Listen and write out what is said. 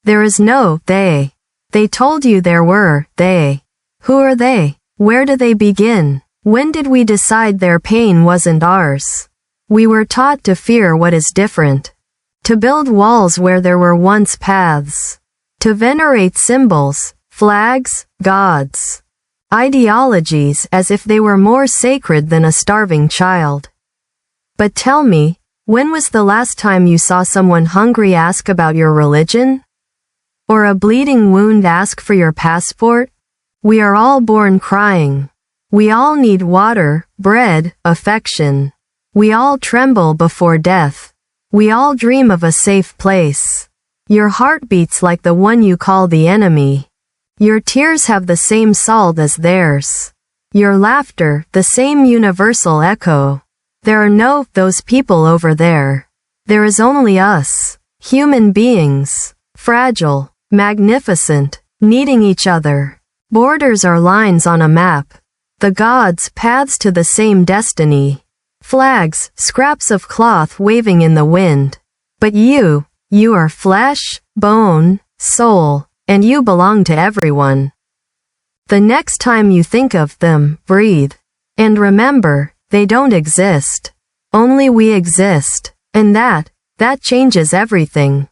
There is no they. They told you there were they. Who are they? Where do they begin? When did we decide their pain wasn't ours? We were taught to fear what is different. To build walls where there were once paths. To venerate symbols, flags, gods. Ideologies as if they were more sacred than a starving child. But tell me, when was the last time you saw someone hungry ask about your religion? Or a bleeding wound ask for your passport? We are all born crying. We all need water, bread, affection. We all tremble before death. We all dream of a safe place. Your heart beats like the one you call the enemy. Your tears have the same salt as theirs. Your laughter, the same universal echo. There are no those people over there. There is only us, human beings, fragile, magnificent, needing each other. Borders are lines on a map. The gods, paths to the same destiny. Flags, scraps of cloth waving in the wind. But you are flesh, bone, soul, and you belong to everyone. The next time you think of them, breathe. And remember, they don't exist. Only we exist. And that changes everything.